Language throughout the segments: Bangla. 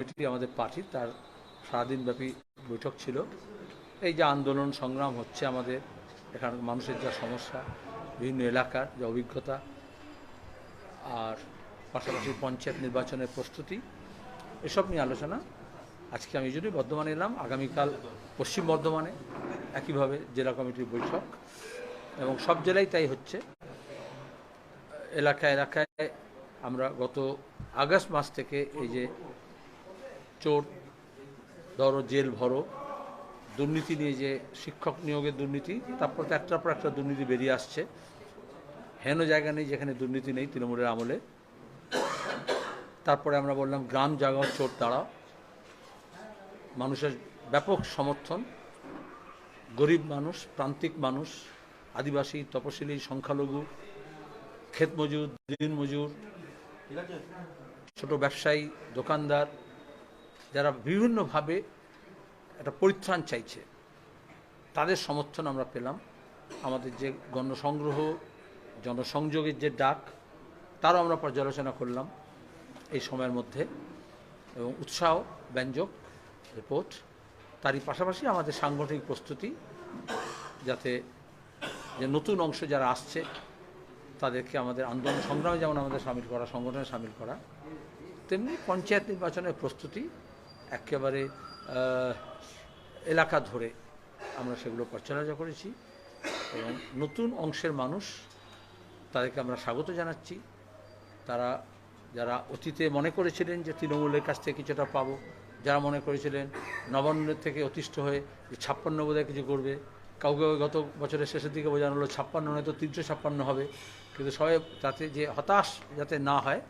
কমিটি আমাদের পার্টি তার সারাদিনব্যাপী বৈঠক ছিল। এই যে আন্দোলন সংগ্রাম হচ্ছে আমাদের এখানে, মানুষের যা সমস্যা, বিভিন্ন এলাকার যে অভিজ্ঞতা, আর পাশাপাশি পঞ্চায়েত নির্বাচনের প্রস্তুতি, এসব নিয়ে আলোচনা। আজকে আমি যদি বর্ধমানে এলাম, আগামীকাল পশ্চিম বর্ধমানে একইভাবে জেলা কমিটির বৈঠক, এবং সব জেলায় তাই হচ্ছে। এলাকায় এলাকায় আমরা গত আগস্ট মাস থেকে এই যে চোর ধরো, জেল ভরো, দুর্নীতি নিয়ে যে শিক্ষক নিয়োগের দুর্নীতি, তারপর তো একটার পর একটা দুর্নীতি বেরিয়ে আসছে। হেন জায়গা নেই যেখানে দুর্নীতি নেই তৃণমূলের আমলে। তারপরে আমরা বললাম গ্রাম জাগাও, চোর তাড়াও। মানুষের ব্যাপক সমর্থন, গরিব মানুষ, প্রান্তিক মানুষ, আদিবাসী, তপশিলি, সংখ্যালঘু, ক্ষেত মজুর, দিন মজুর, ছোট ব্যবসায়ী, দোকানদার, যারা বিভিন্নভাবে একটা পরিত্রাণ চাইছে, তাদের সমর্থন আমরা পেলাম। আমাদের যে গণসংগ্রহ, জনসংযোগের যে ডাক, তারও আমরা পর্যালোচনা করলাম এই সময়ের মধ্যে, এবং উৎসাহ ব্যঞ্জক রিপোর্ট। তারই পাশাপাশি আমাদের সাংগঠনিক প্রস্তুতি, যাতে যে নতুন অংশ যারা আসছে তাদেরকে আমাদের আন্দোলন সংগ্রামে যেমন আমাদের সামিল করা, সংগঠনে সামিল করা, তেমনি পঞ্চায়েত নির্বাচনের প্রস্তুতি একেবারে এলাকা ধরে আমরা সেগুলো পর্যালোচনা করেছি। এবং নতুন অংশের মানুষ, তাদেরকে আমরা স্বাগত জানাচ্ছি। তারা যারা অতীতে মনে করেছিলেন যে তৃণমূলের কাছ থেকে কিছুটা পাবো, যারা মনে করেছিলেন নবান্নের থেকে অতিষ্ঠ হয়ে যে 56 বোধহয় কিছু করবে, কাউকে গত বছরের শেষের দিকে বোঝানো হলো 56 নয় তো 356 হবে, কিন্তু সবাই যাতে যে হতাশ যাতে না হয়,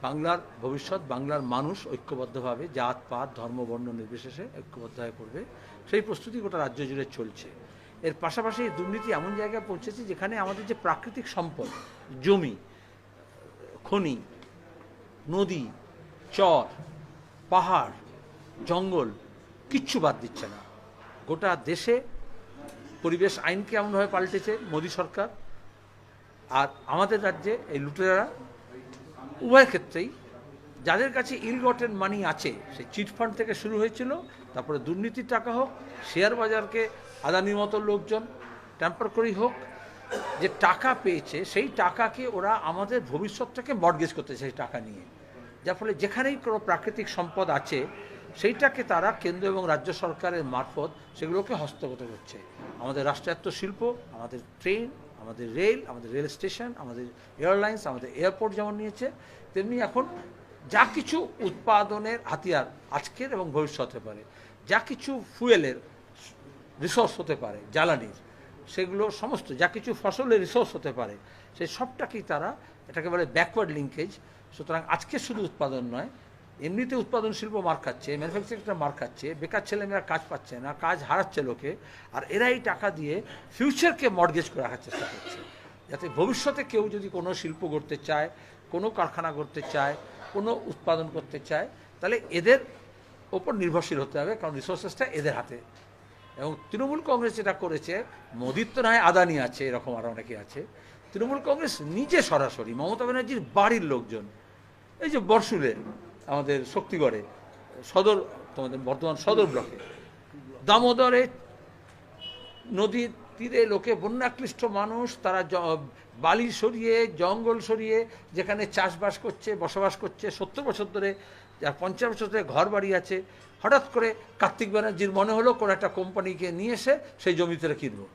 বাংলার ভবিষ্যৎ, বাংলার মানুষ ঐক্যবদ্ধভাবে জাত পাত ধর্ম বর্ণ নির্বিশেষে ঐক্যবদ্ধভাবে করবে, সেই প্রস্তুতি গোটা রাজ্য জুড়ে চলছে। এর পাশাপাশি দুর্নীতি এমন জায়গায় পৌঁছেছে যেখানে আমাদের যে প্রাকৃতিক সম্পদ, জমি, খনি, নদী, চর, পাহাড়, জঙ্গল, কিচ্ছু বাদ দিচ্ছে না। গোটা দেশে পরিবেশ আইনকে এমনভাবে পাল্টেছে মোদী সরকার, আর আমাদের রাজ্যে এই লুটেরারা উভয় ক্ষেত্রেই যাদের কাছে ইল গটেন মানি আছে, সেই চিটফান্ড থেকে শুরু হয়েছিল, তারপরে দুর্নীতির টাকা হোক, শেয়ার বাজারকে আদানির মতো লোকজন ট্যাম্পার করেই হোক, যে টাকা পেয়েছে সেই টাকাকে ওরা আমাদের ভবিষ্যৎটাকে মর্টগেজ করতে সেই টাকা নিয়ে, যার ফলে যেখানেই কোনো প্রাকৃতিক সম্পদ আছে সেইটাকে তারা কেন্দ্র এবং রাজ্য সরকারের মারফত সেগুলোকে হস্তগত করছে। আমাদের রাষ্ট্রায়ত্ত শিল্প, আমাদের ট্রেন, আমাদের রেল, আমাদের রেল স্টেশন, আমাদের এয়ারলাইন্স, আমাদের এয়ারপোর্ট যেমন নিয়েছে, তেমনি এখন যা কিছু উৎপাদনের হাতিয়ার আজকের এবং ভবিষ্যৎ হতে পারে, যা কিছু ফুয়েলের রিসোর্স হতে পারে, জ্বালানির, সেগুলো সমস্ত যা কিছু ফসলের রিসোর্স হতে পারে, সেই সবটাকেই তারা, এটাকে বলে ব্যাকওয়ার্ড লিঙ্কেজ। সুতরাং আজকে শুধু উৎপাদন নয়, এমনিতে উৎপাদন শিল্প মার খাচ্ছে, ম্যানুফ্যাকচারিংটা মার খাচ্ছে, বেকার ছেলেমেয়েরা কাজ পাচ্ছে না, কাজ হারাচ্ছে লোকে, আর এরা এই টাকা দিয়ে ফিউচারকে মর্টগেজ করে রাখার চেষ্টা করছে, যাতে ভবিষ্যতে কেউ যদি কোনো শিল্প গড়তে চায়, কোনো কারখানা গড়তে চায়, কোনো উৎপাদন করতে চায়, তাহলে এদের ওপর নির্ভরশীল হতে হবে, কারণ রিসোর্সেসটা এদের হাতে। এবং তৃণমূল কংগ্রেস যেটা করেছে, মোদির তো নয় আদানি আছে, এরকম আরও অনেকে আছে, তৃণমূল কংগ্রেস নিজে সরাসরি মমতা ব্যানার্জির বাড়ির লোকজন, এই যে বরশুলে আমাদের শক্তিগড়ে সদর, তোমাদের বর্ধমান সদর ব্লকে, দামোদরে নদীর তীরে লোকে, বন্যাক্লিষ্ট মানুষ, তারা বালি সরিয়ে, জঙ্গল সরিয়ে যেখানে চাষবাস করছে, বসবাস করছে 70 বছর ধরে, যার 50 বছর ধরে ঘর বাড়ি আছে, হঠাৎ করে কার্তিক ব্যানার্জির মনে হলো কোনো একটা কোম্পানিকে নিয়ে এসে সেই জমিতে কিনবো।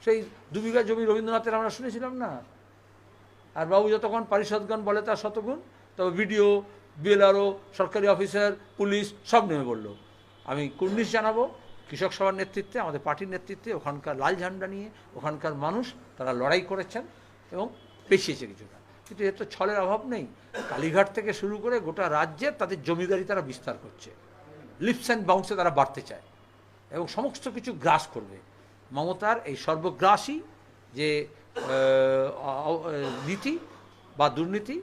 সেই 2 বিঘা জমি রবীন্দ্রনাথের আমরা শুনেছিলাম না? আর বাবু যতক্ষণ পারিষদগণ বলে তার শতগুণ, তবে বিডিও, বিএলআরও, সরকারি অফিসার, পুলিশ সব নেমে বললো। আমি কুর্নিশ জানাবো কৃষক সভার নেতৃত্বে, আমাদের পার্টির নেতৃত্বে, ওখানকার লাল ঝান্ডা নিয়ে ওখানকার মানুষ তারা লড়াই করেছেন এবং পেছিয়েছে কিছুটা। কিন্তু এর তো ছলের অভাব নেই। কালীঘাট থেকে শুরু করে গোটা রাজ্যে তাদের জমিদারি তারা বিস্তার করছে, লিপস অ্যান্ড বাউন্সে তারা বাড়তে চায় এবং সমস্ত কিছু গ্রাস করবে। মমতার এই সর্বগ্রাসী যে নীতি বা দুর্নীতি,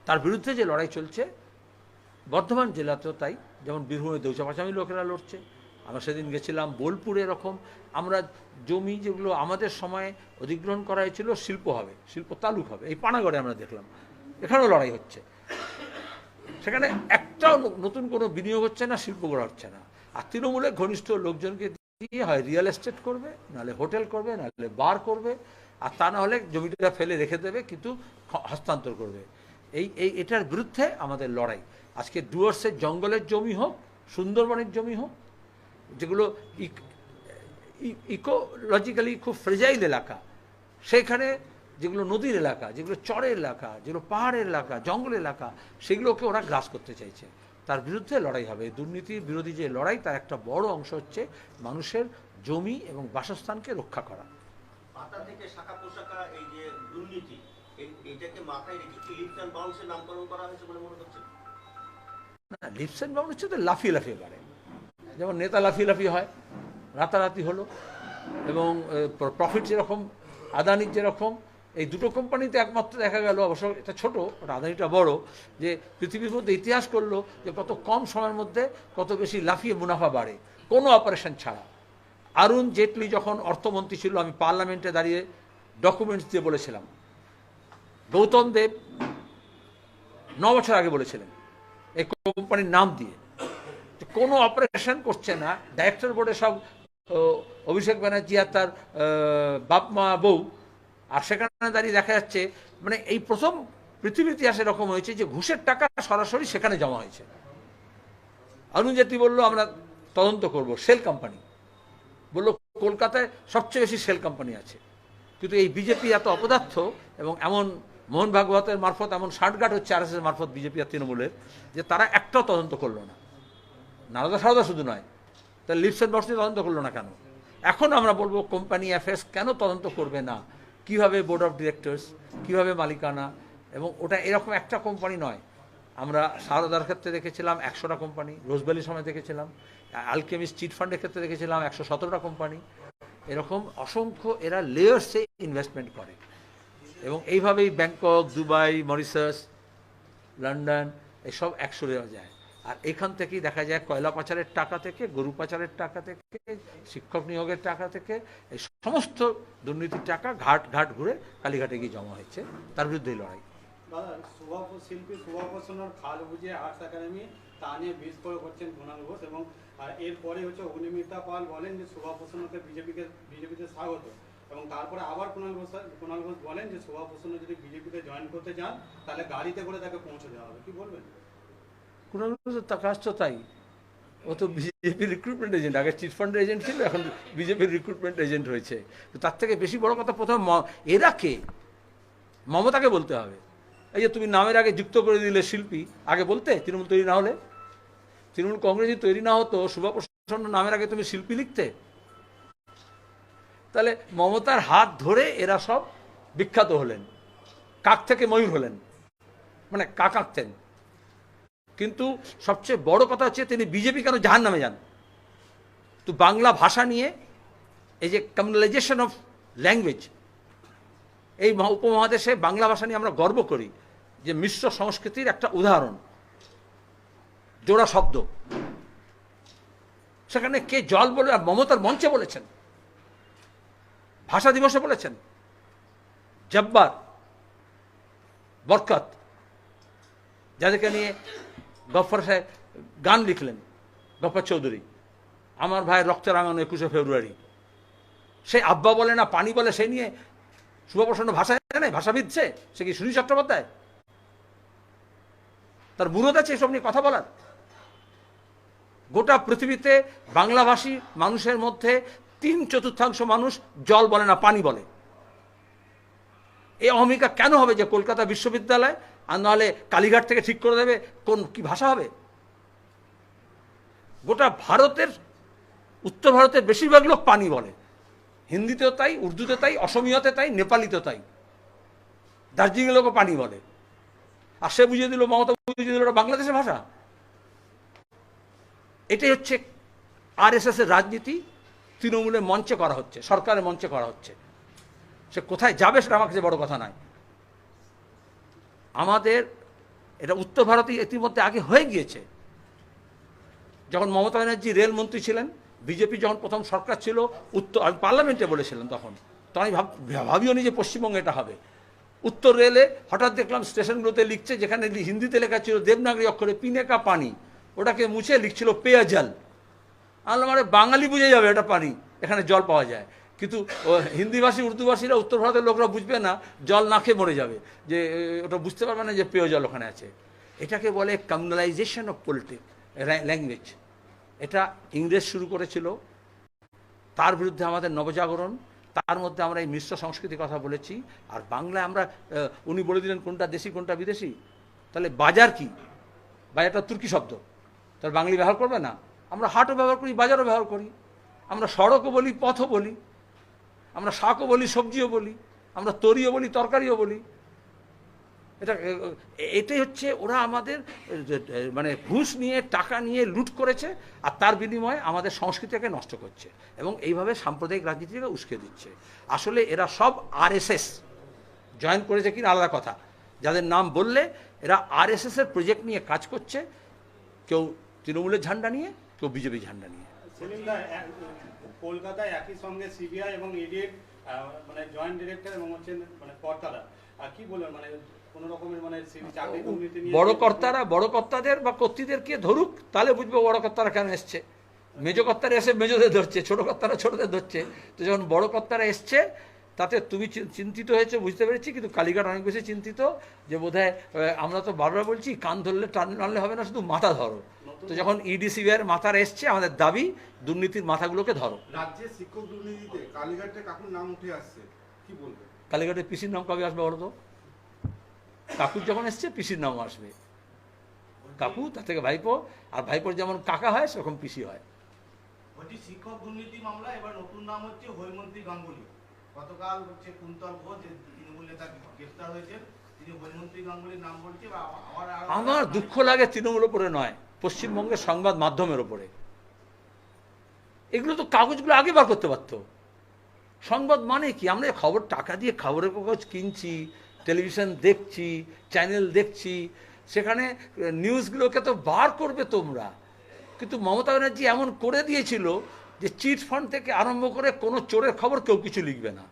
তার বিরুদ্ধে যে লড়াই চলছে, বর্ধমান জেলাতেও তাই। যেমন বীরভূমে দৌচাপাচামি লোকেরা লড়ছে, আমরা সেদিন গেছিলাম বোলপুরে। এরকম আমরা জমি যেগুলো আমাদের সময় অধিগ্রহণ করা হয়েছিল শিল্প হবে, শিল্প তালুক হবে, এই পানাগড়ে আমরা দেখলাম, এখানেও লড়াই হচ্ছে। সেখানে একটাও নতুন কোনো বিনিয়োগ হচ্ছে না, শিল্প গড়া হচ্ছে না। আর তৃণমূলের ঘনিষ্ঠ লোকজনকে দিয়ে হয় রিয়েল এস্টেট করবে, নাহলে হোটেল করবে, নাহলে বার করবে, আর তা না হলে জমিটা ফেলে রেখে দেবে, কিন্তু হস্তান্তর করবে। এটার বিরুদ্ধে আমাদের লড়াই। আজকে ডুয়ার্সের জঙ্গলের জমি হোক, সুন্দরবনের জমি হোক, যেগুলো ইকোলজিক্যালি খুব ফ্রেজাইল এলাকা, সেখানে যেগুলো নদীর এলাকা, যেগুলো চরের এলাকা, যেগুলো পাহাড়ের এলাকা, জঙ্গল এলাকা, সেগুলোকে ওরা গ্রাস করতে চাইছে। তার বিরুদ্ধে লড়াই হবে। দুর্নীতি বিরোধী যে লড়াই, তার একটা বড় অংশ হচ্ছে মানুষের জমি এবং বাসস্থানকে রক্ষা করা। পাতা থেকে শাখা পোশাকা এই যে দুর্নীতি, এটাকে মাথায় রেখে কি লিপস অ্যান্ড বাউন্সের নামকরণ করা হয়েছে বলে মনে হচ্ছে? না, লিপস অ্যান্ড বাউন্স হচ্ছে তো লাফিয়ে লাফিয়ে পারে, যেমন নেতা লাফিয়ে লাফিয়ে হয়, রাতারাতি হলো। এবং প্রফিট যেরকম, আদানির যেরকম, এই দুটো কোম্পানিতে একমাত্র দেখা গেল, অবশ্য এটা ছোটো, আদানিটা বড়, যে পৃথিবীর মধ্যে ইতিহাস করলো যে কত কম সময়ের মধ্যে কত বেশি লাফিয়ে মুনাফা বাড়ে, কোনো অপারেশন ছাড়া। অরুণ জেটলি যখন অর্থমন্ত্রী ছিল, আমি পার্লামেন্টে দাঁড়িয়ে ডকুমেন্টস দিয়ে বলেছিলাম, গৌতম দেব 9 বছর আগে বলেছিলেন এই কোম্পানির নাম দিয়ে, কোনো অপারেশন করছে না, ডাইরেক্টর বোর্ডে সব অভিষেক ব্যানার্জি আর তার বাপ মা বউ, আর সেখানে দাঁড়িয়ে দেখা যাচ্ছে, মানে এই প্রথম পৃথিবীর ইতিহাসে এরকম হয়েছে যে ঘুষের টাকা সরাসরি সেখানে জমা হয়েছে। অরুণ জেটলি বললো আমরা তদন্ত করব, সেল কোম্পানি বললো কলকাতায় সবচেয়ে বেশি সেল কোম্পানি আছে, কিন্তু এই বিজেপি এত অপদার্থ এবং এমন মোহন ভাগবতের মারফত এমন ষাটগাঁট হচ্ছে আরএসএস মারফত বিজেপি আর তৃণমূলের, যে তারা একটাও তদন্ত করলো না। নারদা সারদা শুধু নয়, তার লিপস অ্যান্ড বাউন্স তদন্ত করলো না কেন? এখন আমরা বলবো কোম্পানি অ্যাফেয়ার্স কেন তদন্ত করবে না, কিভাবে বোর্ড অফ ডিরেক্টরস, কিভাবে মালিকানা, এবং ওটা এরকম একটা কোম্পানি নয়। আমরা সারদার ক্ষেত্রে দেখেছিলাম 100টা কোম্পানি, রোজভ্যালির সময় দেখেছিলাম, আলকেমিস্ট চিট ফান্ডের ক্ষেত্রে দেখেছিলাম 117টা কোম্পানি। এরকম অসংখ্য এরা লেয়ার্সে ইনভেস্টমেন্ট করে, এবং এইভাবেই ব্যাংকক, দুবাই, মরিশাস, লন্ডন এসব 100 দেওয়া যায়। আর এখান থেকেই দেখা যায় কয়লা পাচারের টাকা থেকে, গরু পাচারের টাকা থেকে, শিক্ষক নিয়োগের টাকা থেকে, এই সমস্ত দুর্নীতির টাকা ঘাট ঘাট ঘুরে কালীঘাটে গিয়ে জমা হয়েছে। তার বিরুদ্ধেই লড়াই। শিল্পী শুভাভূষণের খাল বুঝিয়ে আর্টস একাডেমি, তা নিয়ে বিস্ফোরক হচ্ছেন কুণাল ঘোষ, এবং এরপরে হচ্ছে অগ্নিমিত্রা পাল বলেন যে শুভাভূষণকে বিজেপিতে স্বাগত, এবং তারপরে আবার কুণাল ঘোষ বলেন যে শুভাভূষণ যদি বিজেপিতে জয়েন করতে চান তাহলে গাড়িতে করে তাকে পৌঁছে দেওয়া হবে। কি বলবেন? কুণাল ঘোষের কাজ তো তাই, ও তো বিজেপির রিক্রুটমেন্ট এজেন্ট, আগে চিটফান্ডের এজেন্ট ছিল, এখন বিজেপির রিক্রুটমেন্ট এজেন্ট হয়েছে। তো তার থেকে বেশি বড় কথা, প্রথমে এরা কে, মমতাকে বলতে হবে। এই যে তুমি নামের আগে যুক্ত করে দিলে শিল্পী, আগে বলতে তৃণমূল তৈরি না হলে, তৃণমূল কংগ্রেস তৈরি না হতো, শুভপ্রসন্ন নামের আগে তুমি শিল্পী লিখতে, তাহলে মমতার হাত ধরে এরা সব বিখ্যাত হলেন, কাক থেকে ময়ূর হলেন, মানে কাক আঁকতেন। কিন্তু সবচেয়ে বড় কথা হচ্ছে তিনি বিজেপি কেন জাহান্নামে যান। তো বাংলা ভাষা নিয়ে এই যে কমিউনালাইজেশন অফ ল্যাঙ্গুয়েজ, এই উপমহাদেশে বাংলা ভাষা নিয়ে আমরা গর্ব করি যে মিশ্র সংস্কৃতির একটা উদাহরণ, জোড়া শব্দ। সেখানে কে জল বলে, আর মমতার মঞ্চে বলেছেন, ভাষা দিবসে বলেছেন, জব্বার, বরকত, যাদেরকে নিয়ে গফর সাহেব গান লিখলেন, গফর চৌধুরী, আমার ভাইয়ের রক্তে রাঙানো 21শে ফেব্রুয়ারি, সে আব্বা বলে না পানি বলে, সেই নিয়ে শুভপ্রসন্ন ভাষায় জানে, ভাষাবিদ সে কি সুনীল চট্টোপাধ্যায়? তার মুরত আছে এসব নিয়ে কথা বলার? গোটা পৃথিবীতে বাংলাভাষী মানুষের মধ্যে 3/4 মানুষ জল বলে না, পানি বলে। এই অহমিকা কেন হবে যে কলকাতা বিশ্ববিদ্যালয় আর নাহলে কালীঘাট থেকে ঠিক করে দেবে কোন কি ভাষা হবে? গোটা ভারতের, উত্তর ভারতের বেশিরভাগ লোক পানি বলে, হিন্দিতেও তাই, উর্দুতে তাই, অসমীয়াতে তাই, নেপালিতেও তাই, দার্জিলিং লোকও পানি বলে। আর সে বুঝিয়ে দিল, মমতা বুঝিয়ে দিল ওটা বাংলাদেশের ভাষা। এটাই হচ্ছে আরএসএস এর রাজনীতি, তৃণমূলের মঞ্চে করা হচ্ছে, সরকারের মঞ্চে করা হচ্ছে। সে কোথায় যাবে সেটা আমার কাছে বড় কথা নয়। আমাদের এটা উত্তর ভারতে ইতিমধ্যে আগে হয়ে গিয়েছে। যখন মমতা ব্যানার্জি রেলমন্ত্রী ছিলেন, বিজেপি যখন প্রথম সরকার ছিল, আমি পার্লামেন্টে বলেছিলাম, তখন আমি ভাবিও নি যে পশ্চিমবঙ্গে এটা হবে। উত্তর রেলে হঠাৎ দেখলাম স্টেশনগুলোতে লিখছে, যেখানে হিন্দিতে লেখা ছিল দেবনাগরী অক্ষরে পিনে কা পানি, ওটাকে মুছে লিখছিল পেয়জল। আনলাম মানে বাঙালি বুঝে যাবে এটা পানি, এখানে জল পাওয়া যায়। কিন্তু হিন্দিভাষী উর্দুভাষীরা, উত্তর ভারতের লোকরা বুঝবে না, জল না খেয়ে মরে যাবে, যে ওটা বুঝতে পারবে না যে পেয়জল ওখানে আছে। এটাকে বলে কমিউনালাইজেশন অফ ল্যাঙ্গুয়েজ। এটা ইংরেজ শুরু করেছিল, তার বিরুদ্ধে আমাদের নবজাগরণ, তার মধ্যে আমরা এই মিশ্র সংস্কৃতির কথা বলেছি। আর বাংলায় আমরা, উনি বলে দিলেন কোনটা দেশি কোনটা বিদেশি, তাহলে বাজার কি? বাজারটা তুর্কি শব্দ, তাহলে বাঙালি ব্যবহার করবে না? আমরা হাটও ব্যবহার করি, বাজারও ব্যবহার করি, আমরা সড়কও বলি, পথও বলি, আমরা শাকও বলি, সবজিও বলি, আমরা তরিও বলি, তরকারিও বলি। এটাই হচ্ছে ওরা আমাদের মানে ঘুষ নিয়ে, টাকা নিয়ে লুট করেছে, আর তার বিনিময়ে আমাদের সংস্কৃতিকে নষ্ট করছে, এবং এইভাবে সাম্প্রদায়িক রাজনীতিকে উস্কে দিচ্ছে। আসলে এরা সব আরএসএস জয়েন করেছে কিনা আলাদা কথা, যাদের নাম বললে এরা আরএসএসের প্রজেক্ট নিয়ে কাজ করছে, কেউ তৃণমূলের ঝান্ডা নিয়ে, কেউ বিজেপি ঝান্ডা নিয়ে। সেলিমদা, কলকাতায় একই সঙ্গে সিবিআই এবং ইডির মানে জয়েন্ট ডিরেক্টর এবং হচ্ছে মানে কর্তারা, কি বলবেন, মানে কোন রকমের মানে চাকরি দুর্নীতি নিয়ে বড় কর্তারা বড় কর্তাদের বা কর্ত্রীদেরকে ধরুক, তাহলে বুঝবো বড় কর্তারা কেন এসছে। মেজো কর্তারা এসে মেজোদের ধরছে, ছোট কর্তারা ছোটদের ধরছে। তো যখন বড় কর্তারা এসছে, তাতে তুমি চিন্তিত হয়েছে বুঝতে পেরেছি, কিন্তু কালীঘাট অনেক বেশি চিন্তিত, যে বোধহয় আমরা তো বারবার বলছি কান ধরলে টানলে হবে না, শুধু মাথা ধরো। তো যখন ইডি সিবিআইয়ের মাথার এসছে, আমাদের দাবি দুর্নীতির মাথাগুলোকে ধরো। রাজ্যের শিক্ষক দুর্নীতিতে কালীঘাটে কাকুর নাম উঠে আসছে, কি বলবে? কালীঘাটের পিসির নাম কবে আসবে বলো তো? কাকুর যখন এসছে পিসির নাম আসবে। কাকু, তার থেকে ভাইপো, আর ভাইপোর যেমন কাকা হয় সেরকম পিসি হয়। বলছি, শিক্ষক দুর্নীতি মামলা এবার নতুন নাম হচ্ছে হৈমন্তী গাঙ্গুলি। গতকাল হচ্ছে কুন্তল ঘোষ, যে তৃণমূল নেতা গ্রেফতার হয়েছেন, তিনি হৈমন্তী গাঙ্গুলির নাম বলছে। আমার দুঃখ লাগে তৃণমূলের উপরে নয়, পশ্চিমবঙ্গের সংবাদ মাধ্যমের ওপরে। এগুলো তো কাগজগুলো আগে বার করতে পারত। সংবাদ মানে কি? আমরা খবর টাকা দিয়ে খবরের কাগজ কিনছি, টেলিভিশন দেখছি, চ্যানেল দেখছি, সেখানে নিউজগুলোকে তো বার করবে তোমরা। কিন্তু মমতা ব্যানার্জি এমন করে দিয়েছিল যে চিট ফান্ড থেকে আরম্ভ করে কোনো চোরের খবর কেউ কিছু লিখবে না।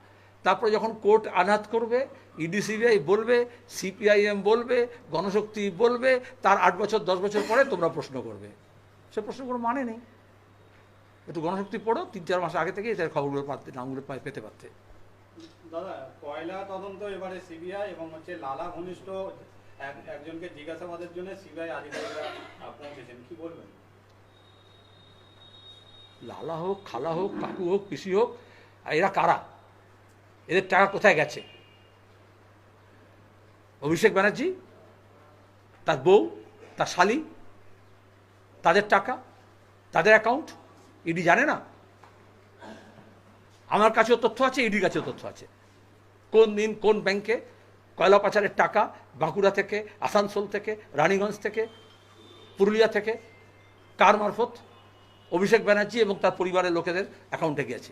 তারপরে যখন কোর্ট আঘাত করবে, ইডি সিবিআই বলবে, সিপিআইএম বলবে, গণশক্তি বলবে, তার 8 বছর 10 বছর পরে তোমরা প্রশ্ন করবে। সে প্রশ্ন কোনো মানে নেই। একটু গণশক্তি পড়ো, 3-4 মাস আগে থেকেই তার খবরগুলো নামগুলো পেতে পারতে। দাদা, কয়লা তদন্ত এবারে সিবিআই এবং হচ্ছে লালা ঘনিষ্ঠ একজনকে জিজ্ঞাসাবাদের জন্য সিবিআই আধিকারিকরা পৌঁছেছেন, কি বলবেন? লালা হোক, খালা হোক, কাকু হোক, পিসি হোক, আর এরা কারা? এদের টাকা কোথায় গেছে? অভিষেক ব্যানার্জি, তার বউ, তার শালি, তাদের টাকা, তাদের অ্যাকাউন্ট ইডি জানে না? আমার কাছেও তথ্য আছে, ইডির কাছেও তথ্য আছে। কোন দিন কোন ব্যাংকে কয়লা পাচারের টাকা বাঁকুড়া থেকে, আসানসোল থেকে, রানীগঞ্জ থেকে, পুরুলিয়া থেকে, কার মারফত অভিষেক ব্যানার্জি এবং তার পরিবারের লোকেদের অ্যাকাউন্টে গিয়েছে।